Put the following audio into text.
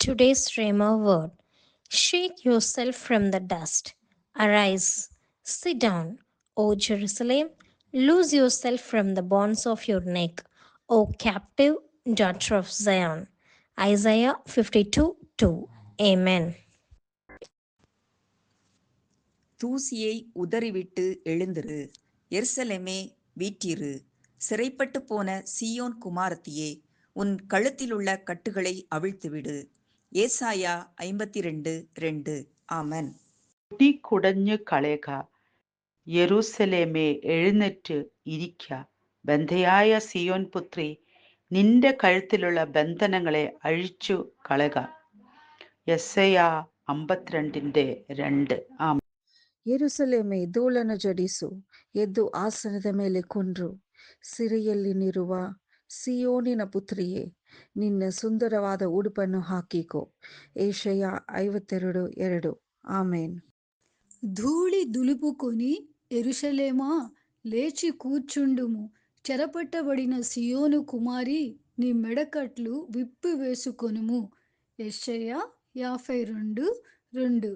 Today's Rhema word. Shake yourself from the dust. Arise. Sit down, O Jerusalem. Loose yourself from the bonds of your neck, O captive daughter of Zion. Isaiah 52 2. Amen. தூசியை உதறிவிட்டு எழுந்திரு, எருசலேமே வீற்றிரு. சிறைப்பட்டு போன சீயோன் குமாரத்தியே, உன் கழுத்திலுள்ள கட்டுகளை அவிழ்த்துவிடு. ஏசாயா 52:2. ஆமென். മുടി കുടഞ്ഞു കളയുക. യെരൂശലേമേ, എഴുന്നേറ്റ് ഇരിക്ക. ബന്ധയായ സിയോൻ പുത്രി, നിന്റെ കഴുത്തിലുള്ള ബന്ധനങ്ങളെ അഴിച്ചു കളയുക. യെശയ്യാ 52:2. ആമേൻ. ಯೆರೂಸಲೇಮೇ, ಧೂಳನ್ನು ಜಡಿಸು, ಎದ್ದು ಆಸನದ ಮೇಲೆ ಕುಂಡ್ರು. ಸಿರೆಯಲ್ಲಿನಿರುವ ಸಿಯೋನಿನ ಪುತ್ರಿಯೇ, ನಿನ್ನ ಸುಂದರವಾದ ಉಡುಪನ್ನು ಹಾಕಿಕೋ. ಏಷಯ 52:2. ఆమెన్. ధూళి దులుపుకొని యెరూషలేమా, లేచి కూర్చుండుము. చెరపట్టబడిన సియోను కుమారి, నీ మెడకట్లు విప్పి వేసుకొనుము. యెషయా 52:2.